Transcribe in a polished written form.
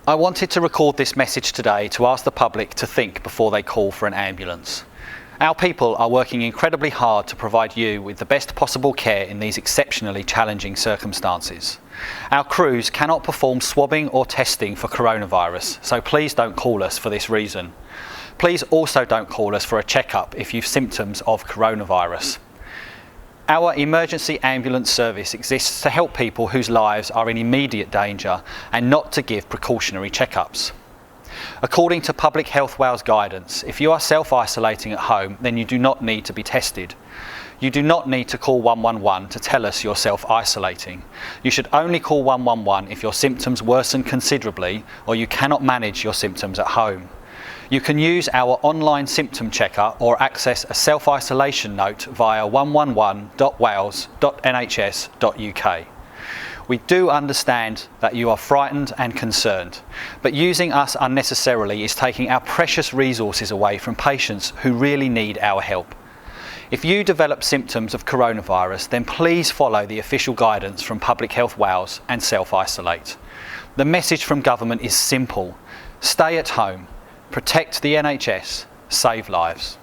I wanted to record this message today to ask the public to think before they call for an ambulance. Our people are working incredibly hard to provide you with the best possible care in these exceptionally challenging circumstances. Our crews cannot perform swabbing or testing for coronavirus, so please don't call us for this reason. Please also don't call us for a checkup if you've symptoms of coronavirus. Our emergency ambulance service exists to help people whose lives are in immediate danger and not to give precautionary checkups. According to Public Health Wales guidance, if you are self-isolating at home, then you do not need to be tested. You do not need to call 111 to tell us you're self-isolating. You should only call 111 if your symptoms worsen considerably or you cannot manage your symptoms at home. You can use our online symptom checker or access a self-isolation note via 111.wales.nhs.uk. We do understand that you are frightened and concerned, but using us unnecessarily is taking our precious resources away from patients who really need our help. If you develop symptoms of coronavirus, then please follow the official guidance from Public Health Wales and self-isolate. The message from government is simple: stay at home, protect the NHS, save lives.